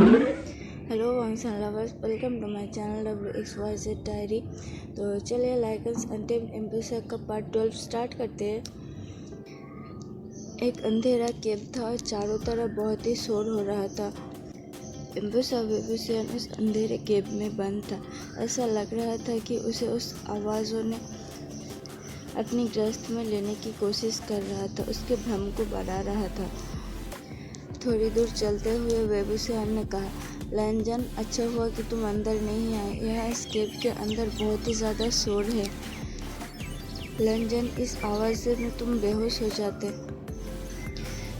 Hello function lovers, welcome to my channel WXYZ diary. तो चलिए Lycan's Untamed Ambassador का part 12 start करते हैं। एक अंधेरा केव था और चारों तरफ बहुत ही शोर हो रहा था। एम्बेसडर वेबुसियन उस अंधेरे केव में बंद था। ऐसा लग रहा था कि उसे उस आवाज़ों ने अपनी गिरफ्त में लेने की कोशिश कर रहा था, उसके भ्रम को बढ़ा रहा था। थोड़ी दूर चलते हुए वेबुसियन ने कहा, लैंजन, अच्छा हुआ कि तुम अंदर नहीं आए। यहाँ इस केव के अंदर बहुत ही ज़्यादा शोर है। लैंजन, इस आवाज़ से तुम बेहोश हो जाते।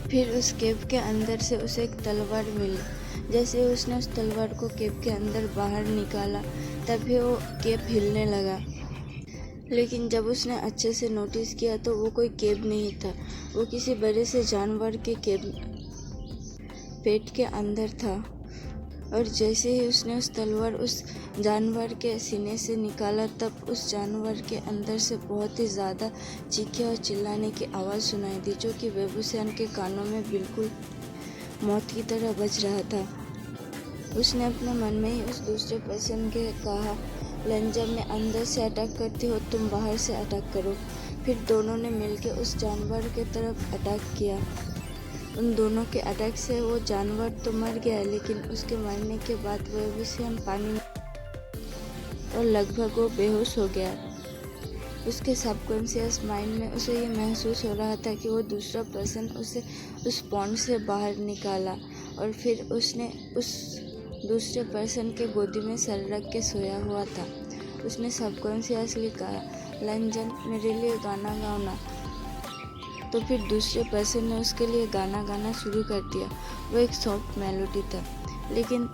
फिर उस केव के अंदर से उसे एक तलवार मिली। जैसे उसने उस तलवार को केव के अंदर बाहर निकाला, तभी वो केव हिलने लगा। लेकिन जब उसने अच्छे से नोटिस किया तो वो कोई केव नहीं था, वो किसी बड़े से जानवर के पेट के अंदर था। और जैसे ही उसने उस तलवार उस जानवर के सीने से निकाला, तब उस जानवर के अंदर से बहुत ही ज़्यादा चीखे और चिल्लाने की आवाज़ सुनाई दी, जो कि वेबुसियन के कानों में बिल्कुल मौत की तरह बज रहा था। उसने अपने मन में ही उस दूसरे पर्सन के कहा, लैंजन, मैं अंदर से अटैक करती हूँ, तुम बाहर से अटैक करो। फिर दोनों ने मिलकर उस जानवर के तरफ अटैक किया। उन दोनों के अटैक से वो जानवर तो मर गया, लेकिन उसके मरने के बाद वेबुसियन पानी में और लगभग वो बेहोश हो गया। उसके सबकॉन्शियस माइंड में उसे ये महसूस हो रहा था कि वो दूसरा पर्सन उसे उस पॉन्ड से बाहर निकाला, और फिर उसने उस दूसरे पर्सन के गोदी में सर रख के सोया हुआ था। उसने सबकॉन्शियसली कहा, लैंजन, मेरे लिए गाना गाओ ना। तो फिर दूसरे पर्सन ने उसके लिए गाना गाना शुरू कर दिया। वो एक सॉफ्ट मेलोडी था। लेकिन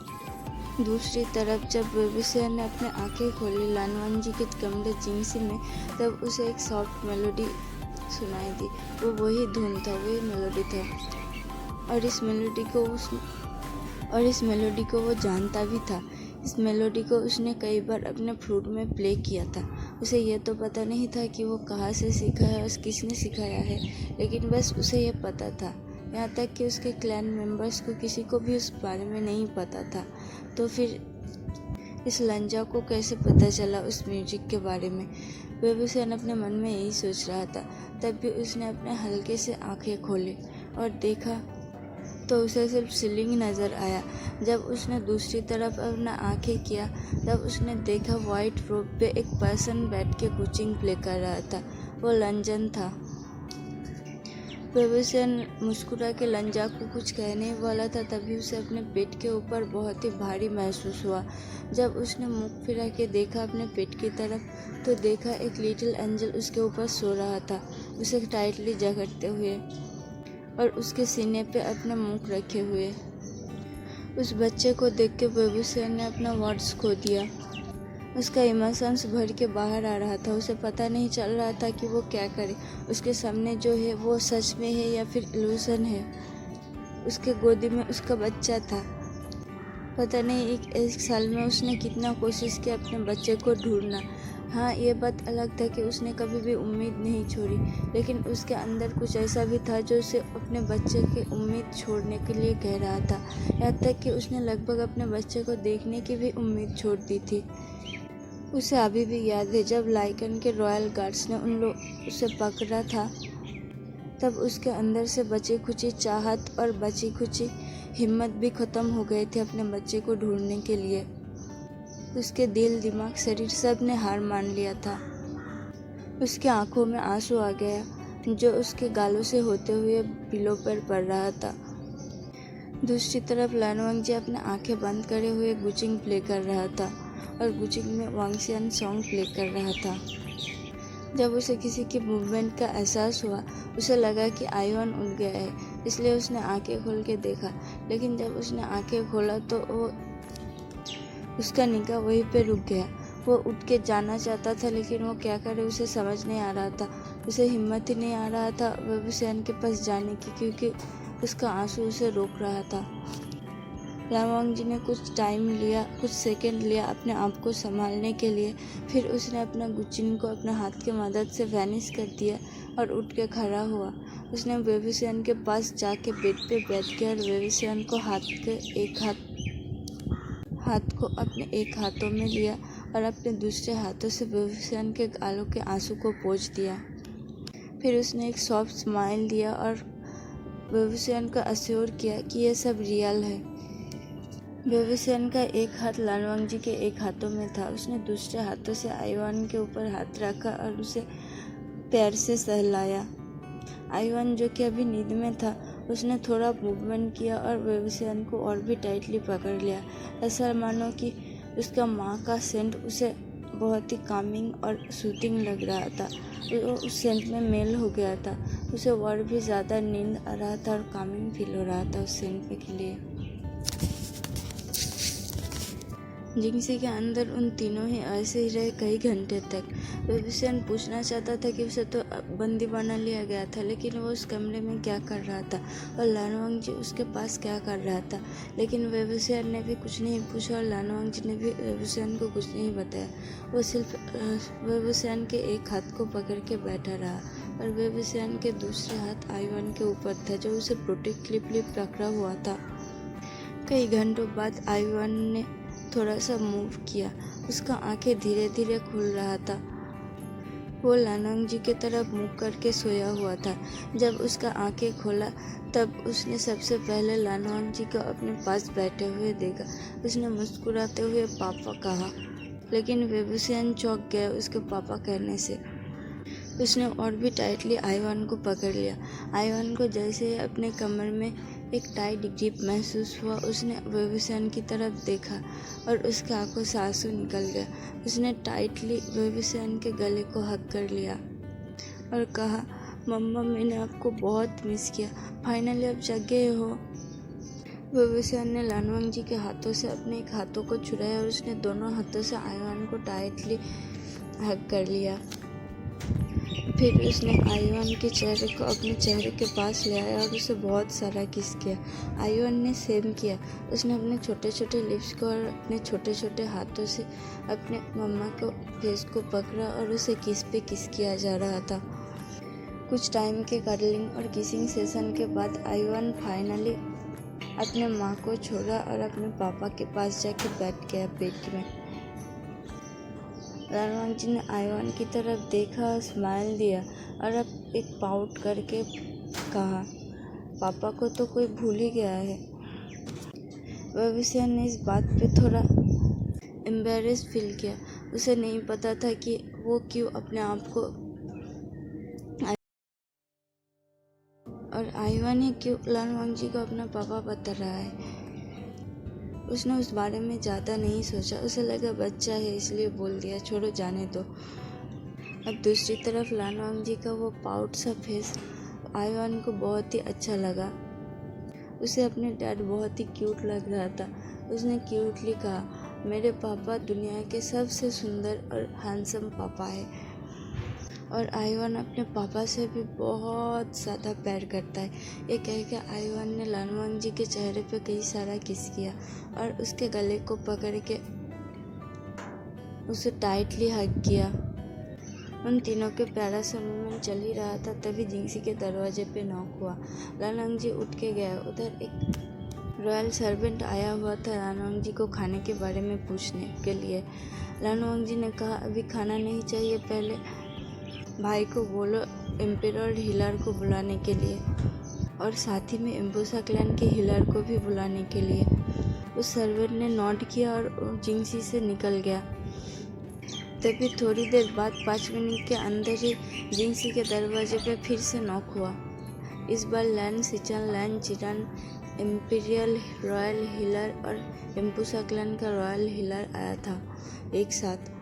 दूसरी तरफ जब वेबुसियन ने अपने आंखें खोली लानवांग जी के कमरे जिंगसी में, तब उसे एक सॉफ्ट मेलोडी सुनाई दी। वो वही धुन था, वही मेलोडी था। और इस मेलोडी को वो जानता भी था। इस मेलोडी को उसने कई बार अपने फ्लूट में प्ले किया था। उसे यह तो पता नहीं था कि वो कहाँ से सीखा है और किसने सिखाया है, लेकिन बस उसे यह पता था। यहाँ तक कि उसके क्लैन मेंबर्स को किसी को भी उस बारे में नहीं पता था। तो फिर इस लंजा को कैसे पता चला उस म्यूजिक के बारे में? वेबुसियन अपने मन में यही सोच रहा था। तब भी उसने अपने हल्के से आंखें खोली और देखा तो उसे सिर्फ सीलिंग नज़र आया। जब उसने दूसरी तरफ अपना आंखें किया, तब उसने देखा वाइट रोब पे एक पर्सन बैठ के कुचिंग प्ले कर रहा था। वो लंजन था। वेबुसियन मुस्कुरा के लंजा को कुछ कहने वाला था, तभी उसे अपने पेट के ऊपर बहुत ही भारी महसूस हुआ। जब उसने मुख फिरा के देखा अपने पेट की तरफ, तो देखा एक लिटिल एंजल उसके ऊपर सो रहा था, उसे टाइटली जकड़ते हुए और उसके सीने पे अपना मुख रखे हुए। उस बच्चे को देख के वेबुसियन ने अपना वर्ड्स खो दिया। उसका इमोशंस भर के बाहर आ रहा था। उसे पता नहीं चल रहा था कि वो क्या करे। उसके सामने जो है वो सच में है या फिर इल्यूशन है। उसके गोदी में उसका बच्चा था। पता नहीं एक साल में उसने कितना कोशिश किया अपने बच्चे को ढूंढना। हाँ, ये बात अलग था कि उसने कभी भी उम्मीद नहीं छोड़ी, लेकिन उसके अंदर कुछ ऐसा भी था जो उसे अपने बच्चे की उम्मीद छोड़ने के लिए कह रहा था। यहाँ तक कि उसने लगभग अपने बच्चे को देखने की भी उम्मीद छोड़ दी थी। उसे अभी भी याद है जब लाइकन के रॉयल गार्ड्स ने उसे पकड़ा था, तब उसके अंदर से बची खुची चाहत और बची खुची हिम्मत भी ख़त्म हो गए थे अपने बच्चे को ढूंढने के लिए। उसके दिल, दिमाग, शरीर सब ने हार मान लिया था। उसके आंखों में आंसू आ गया जो उसके गालों से होते हुए पिलो पर पड़ रहा था। दूसरी तरफ लानवांग जी अपने आंखें बंद करे हुए गुचिंग प्ले कर रहा था और गुचिंग में वांगसियन सॉन्ग प्ले कर रहा था। जब उसे किसी की मूवमेंट का एहसास हुआ, उसे लगा कि आयुन उठ गया है, इसलिए उसने आंखें खोल के देखा। लेकिन जब उसने आंखें खोला तो उसका निगाह वहीं पे रुक गया। वो उठ के जाना चाहता था, लेकिन वो क्या करे उसे समझ नहीं आ रहा था। उसे हिम्मत ही नहीं आ रहा था वेबुसियन के पास जाने की, क्योंकि उसका आंसू उसे रोक रहा था। लानवांग जी ने कुछ टाइम लिया, कुछ सेकंड लिया अपने आप को संभालने के लिए। फिर उसने अपना गुचिन को अपने हाथ की मदद से वैनिश कर दिया और उठ के खड़ा हुआ। उसने वेबुसियन के पास जाके बेड पे बैठ गया और वेबुसियन को एक हाथ हाथ को अपने एक हाथों में लिया और अपने दूसरे हाथों से बेबीसियन के गालों के आंसू को पोंछ दिया। फिर उसने एक सॉफ्ट स्माइल दिया और बेबीसियन को अश्योर किया कि ये सब रियल है। बेबीसियन का एक हाथ लानवांग जी के एक हाथों में था। उसने दूसरे हाथों से आइवान के ऊपर हाथ रखा और उसे प्यार से सहलाया। आइवान, जो कि अभी नींद में था, उसने थोड़ा मूवमेंट किया और बेबीसियन को और भी टाइटली पकड़ लिया, ऐसा मानो कि उसका माँ का सेंट उसे बहुत ही कामिंग और सूथिंग लग रहा था। वो उस सेंट में मेल हो गया था। उसे और भी ज़्यादा नींद आ रहा था और कामिंग फील हो रहा था उस सेंट के लिए। जिंगसी के अंदर उन तीनों ही ऐसे ही रहे कई घंटे तक। बेबीसियन पूछना चाहता था कि उसे तो बंदी बना लिया गया था, लेकिन वो उस कमरे में क्या कर रहा था और लानवांग जी उसके पास क्या कर रहा था। लेकिन बेबीसियन ने भी कुछ नहीं पूछा और लानवांग जी ने भी बेबीसियन को कुछ नहीं बताया। वो सिर्फ बेबीसियन के एक हाथ को पकड़ के बैठा रहा और बेबीसियन के दूसरे हाथ आइवान के ऊपर था, जो उसे प्रोटेक्टिवली पकड़ा हुआ था। कई घंटों बाद आइवान ने थोड़ा सा मूव किया। उसका आंखें धीरे धीरे खुल रहा था। वो लानवांग जी की तरफ मुँह करके सोया हुआ था। जब उसका आंखें खोला तब उसने सबसे पहले लानवांग जी को अपने पास बैठे हुए देखा। उसने मुस्कुराते हुए पापा कहा, लेकिन बेबीसियन चौंक गया उसके पापा कहने से। उसने और भी टाइटली आइवान को पकड़ लिया। आइवान को जैसे ही अपने कमर में एक टाइट ग्रिप महसूस हुआ, उसने बेबीसियन की तरफ देखा और उसके आंखों से आंसू निकल गया। उसने टाइटली बेबीसियन के गले को हग कर लिया और कहा, मम्मा, मैंने आपको बहुत मिस किया। फाइनली अब जग गए हो। बेबीसियन ने लानवांग जी के हाथों से अपने एक हाथों को छुड़ाया और उसने दोनों हाथों से आइवान को टाइटली हग कर लिया। फिर उसने आइवान के चेहरे को अपने चेहरे के पास ले आया और उसे बहुत सारा किस किया। आइवान ने सेम किया। उसने अपने छोटे छोटे लिप्स को और अपने छोटे छोटे हाथों से अपने मम्मा को फेस को पकड़ा और उसे किस पे किस किया जा रहा था। कुछ टाइम के कर्लिंग और किसिंग सेशन के बाद आइवान फाइनली अपने माँ को छोड़ा और अपने पापा के पास जाके बैठ गया बेड में। लानवांग जी ने आइवान की तरफ देखा, स्माइल दिया और अब एक पाउट करके कहा, पापा को तो कोई भूल ही गया है। बेबीसियन ने इस बात पे थोड़ा एम्बेरेस फील किया। उसे नहीं पता था कि वो क्यों अपने आप को और आइवान ही क्यों लानवांग जी को अपना पापा बता रहा है। उसने उस बारे में ज़्यादा नहीं सोचा। उसे लगा बच्चा है इसलिए बोल दिया, छोड़ो जाने दो। अब दूसरी तरफ लानवांग जी का वो पाउट सा फेस आइवान को बहुत ही अच्छा लगा। उसे अपने डैड बहुत ही क्यूट लग रहा था। उसने क्यूटली कहा, मेरे पापा दुनिया के सबसे सुंदर और हैंडसम पापा है। और आइवान अपने पापा से भी बहुत ज़्यादा प्यार करता है। ये कह के आइवान ने लानवांग जी के चेहरे पे कई सारा किस किया और उसके गले को पकड़ के उसे टाइटली हग किया। उन तीनों के प्यारा सा मूवमेंट चल ही रहा था, तभी जिंगसी के दरवाजे पे नॉक हुआ। लानवांग जी उठ के गया। उधर एक रॉयल सर्वेंट आया हुआ था लानवांग जी को खाने के बारे में पूछने के लिए। लानवांग जी ने कहा, अभी खाना नहीं चाहिए, पहले भाई को बोलो एम्पेरर हिलर को बुलाने के लिए और साथ ही में एम्बुसा क्लैन के हिलर को भी बुलाने के लिए। उस सर्वेंट ने नॉट किया और जिंगसी से निकल गया। तभी थोड़ी देर बाद 5 मिनट के अंदर ही जिंगसी के दरवाजे पे फिर से नॉक हुआ। इस बार लैन सिचान, लैन चिरान, एम्पीरियल रॉयल हिलर और एम्बुसा क्लैन का रॉयल हिलर आया था एक साथ।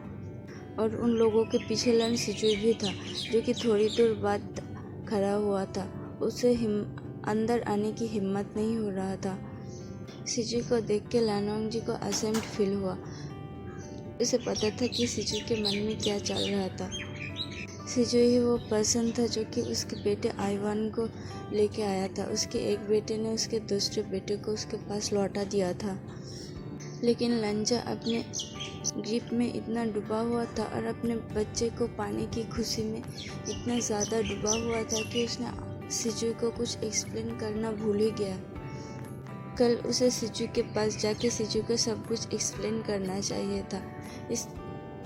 और उन लोगों के पीछे लैन सिचुई भी था, जो कि थोड़ी दूर बाद खड़ा हुआ था। उसे अंदर आने की हिम्मत नहीं हो रहा था। सिचुई को देख के लानवांग जी को असेम्ड फील हुआ। उसे पता था कि सिचुई के मन में क्या चल रहा था। सिचुई ही वो पर्सन था जो कि उसके बेटे आइवान को लेके आया था। उसके एक बेटे ने उसके दूसरे बेटे को उसके पास लौटा दिया था, लेकिन लंजा अपने ग्रिप में इतना डूबा हुआ था और अपने बच्चे को पाने की खुशी में इतना ज़्यादा डूबा हुआ था कि उसने सिचुई को कुछ एक्सप्लेन करना भूल ही गया। कल उसे सिजू के पास जाके सिजू को सब कुछ एक्सप्लेन करना चाहिए था। इस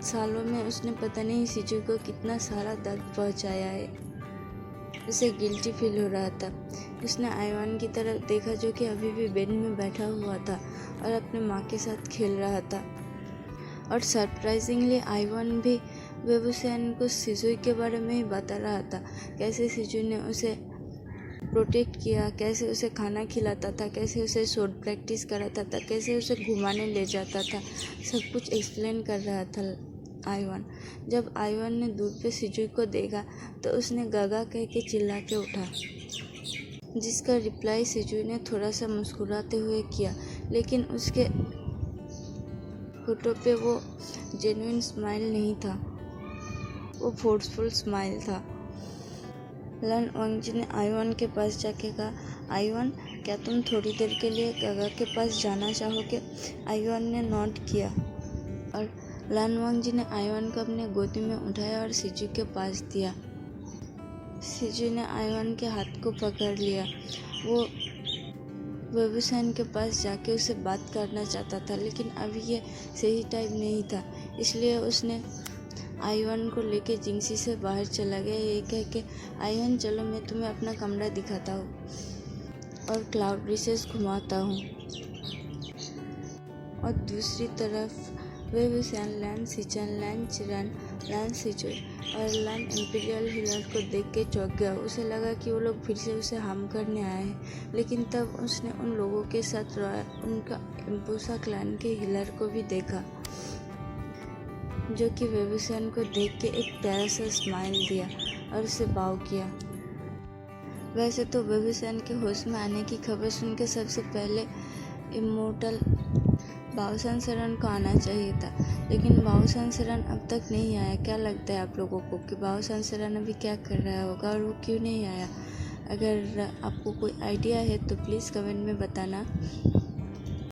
सालों में उसने पता नहीं सिजू को कितना सारा दर्द पहुंचाया है। उसे गिल्टी फील हो रहा था। उसने आइवान की तरफ देखा जो कि अभी भी बेड में बैठा हुआ था और अपने माँ के साथ खेल रहा था। और सरप्राइजिंगली आइवान भी वेबुसेन को सिजू के बारे में ही बता रहा था, कैसे सिजू ने उसे प्रोटेक्ट किया, कैसे उसे खाना खिलाता था, कैसे उसे शॉट प्रैक्टिस कराता था, कैसे उसे घुमाने ले जाता था। सब कुछ एक्सप्लेन कर रहा था आइवान। जब आइवान ने दूर पे सिजू को देखा तो उसने गागा कह के चिल्ला के उठा, जिसका रिप्लाई सिजू ने थोड़ा सा मुस्कुराते हुए किया, लेकिन उसके होठों पे वो जेन्युइन स्माइल नहीं था, वो फोर्सफुल स्माइल था। लन वांगजी ने आइवान के पास जाके कहा, आइवान, क्या तुम थोड़ी देर के लिए गागा के पास जाना चाहोगे? आइवान ने नोट किया और लन वांगजी ने आइवान को अपने गोदी में उठाया और सिजू के पास दिया। सिजू ने आइवान के हाथ को पकड़ लिया। वो वेबुसेन के पास जाके उससे बात करना चाहता था, लेकिन अभी ये सही टाइम नहीं था, इसलिए उसने आइवान को लेके जिंगसी से बाहर चला गया, ये कह के, आइवान चलो मैं तुम्हें अपना कमरा दिखाता हूँ और क्लाउड रिसेस घुमाता हूँ। और दूसरी तरफ वेबुसेन लैन सिचन, लैन चिरन, लैन सिजू और लैन इम्पीरियल हिलर को देख के चौंक गया। उसे लगा कि वो लोग फिर से उसे हार्म करने आए हैं, लेकिन तब उसने उन लोगों के साथ उनका इम्पूसा क्लैन के हिलर को भी देखा, जो कि वेबुसेन को देख के एक प्यारा सा स्माइल दिया और उसे बाव किया। वैसे तो वेबुसेन के होश में आने की खबर सुन के सबसे पहले इमोर्टल बाओसन सरन को आना चाहिए था, लेकिन बाओसन सरन अब तक नहीं आया। क्या लगता है आप लोगों को कि बाओसन सरन अभी क्या कर रहा होगा और वो क्यों नहीं आया? अगर आपको कोई आइडिया है तो प्लीज़ कमेंट में बताना।